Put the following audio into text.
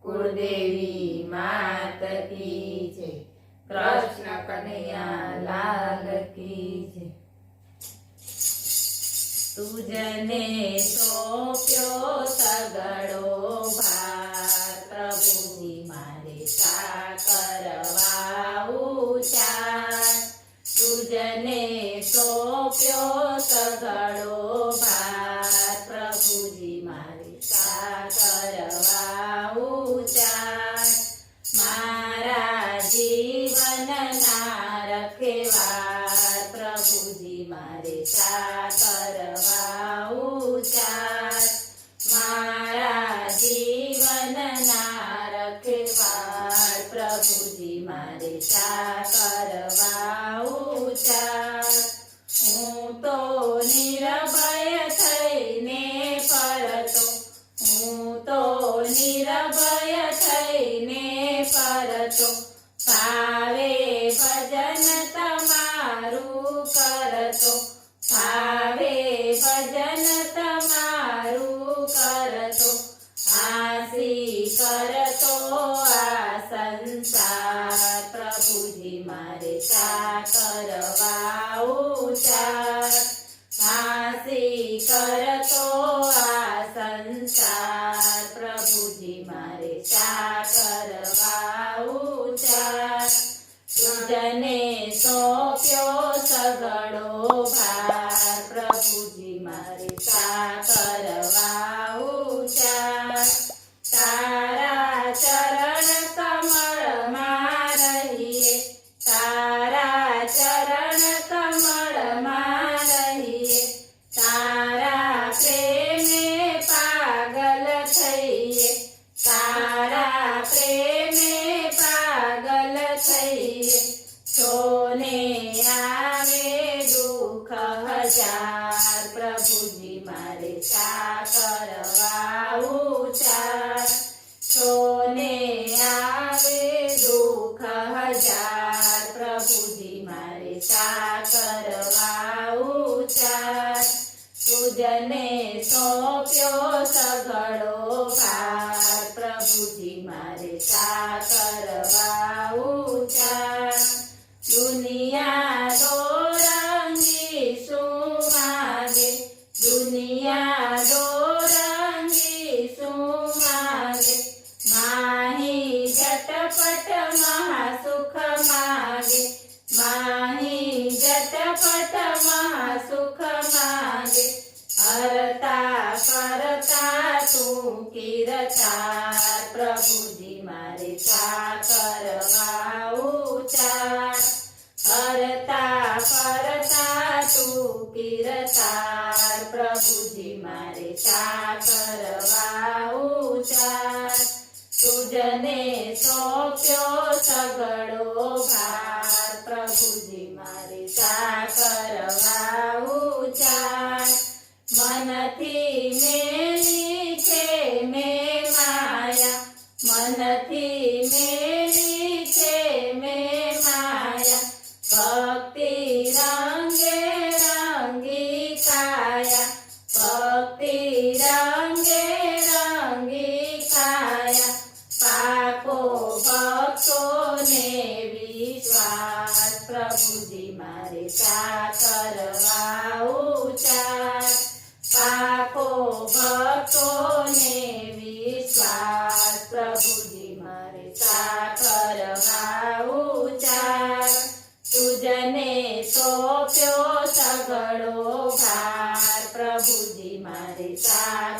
कुलदेवी मात की जय। कृष्ण कन्हैया लाल की जय। तुझने सोंप्यो सगळो भार प्रभुजी मारे सा करवा उचार। तुझने सोंप्यो सगळो भार प्रभुजी मारे सा करवा उचार। मारा जीवनना रखेवार प्रभुजी मारे सा करवा उचार। मारा जीवनना रखेवार प्रभुजी मारे सा करवा उचार। हूँ तो निरभय थईने फरतो, हूँ तो निरभय थईने फरतो। भावे भजन तमारू करतो, भावे भजन तमारू करतो। आसी करतो आ संसार प्रभुजी मारे सा करवा उचार। आसी करतो आ संसार प्रभुजी मारे सा करवा उचार। तुझने सोंप्यो सगळो भार प्रभुजी मारे सा करवा उचार। तारा चरण कमळ में रहिए, तारा चरण कमळ में रहिए। तारा प्रेमे पागल थईए, तारा प्रेमे पागल थईए। सोने आवे दुख हजार प्रभुजी मारे सा करवा उचार। सोने आवे दुख हजार प्रभुजी मारे सा करवा उचार। तुझने सोंप्यो सगळो भार प्रभुजी मारे सा करवा उचार। दुनिया दोरंगी सु मागे, दुनिया दोरंगी सु मागे। माही झटपट महासुख मागे, माही झटपट महासुख मागे। हरता करता तू कीरतार प्रभुजी मारे सा करवा उचार। हरता करता तू कीरतार प्रभुजी मारे सा करवा उचार। तुझने सोंप्यो सगळो भार प्रभुजी मारे सा करवा उचार। मनथी मेली छे में माया, मनथी मेली छे में माया। भक्ति रंगे रंगी काया, भक्ति रंगे रंगी काया। पाको भक्तो ने विश्वास प्रभुजी मारे सा करवा उचार। पाको भक्तो ने विश्वास प्रभुजी मारे सा करवा उचार। तुझने सोंप्यो सगळो भार प्रभुजी मारे सा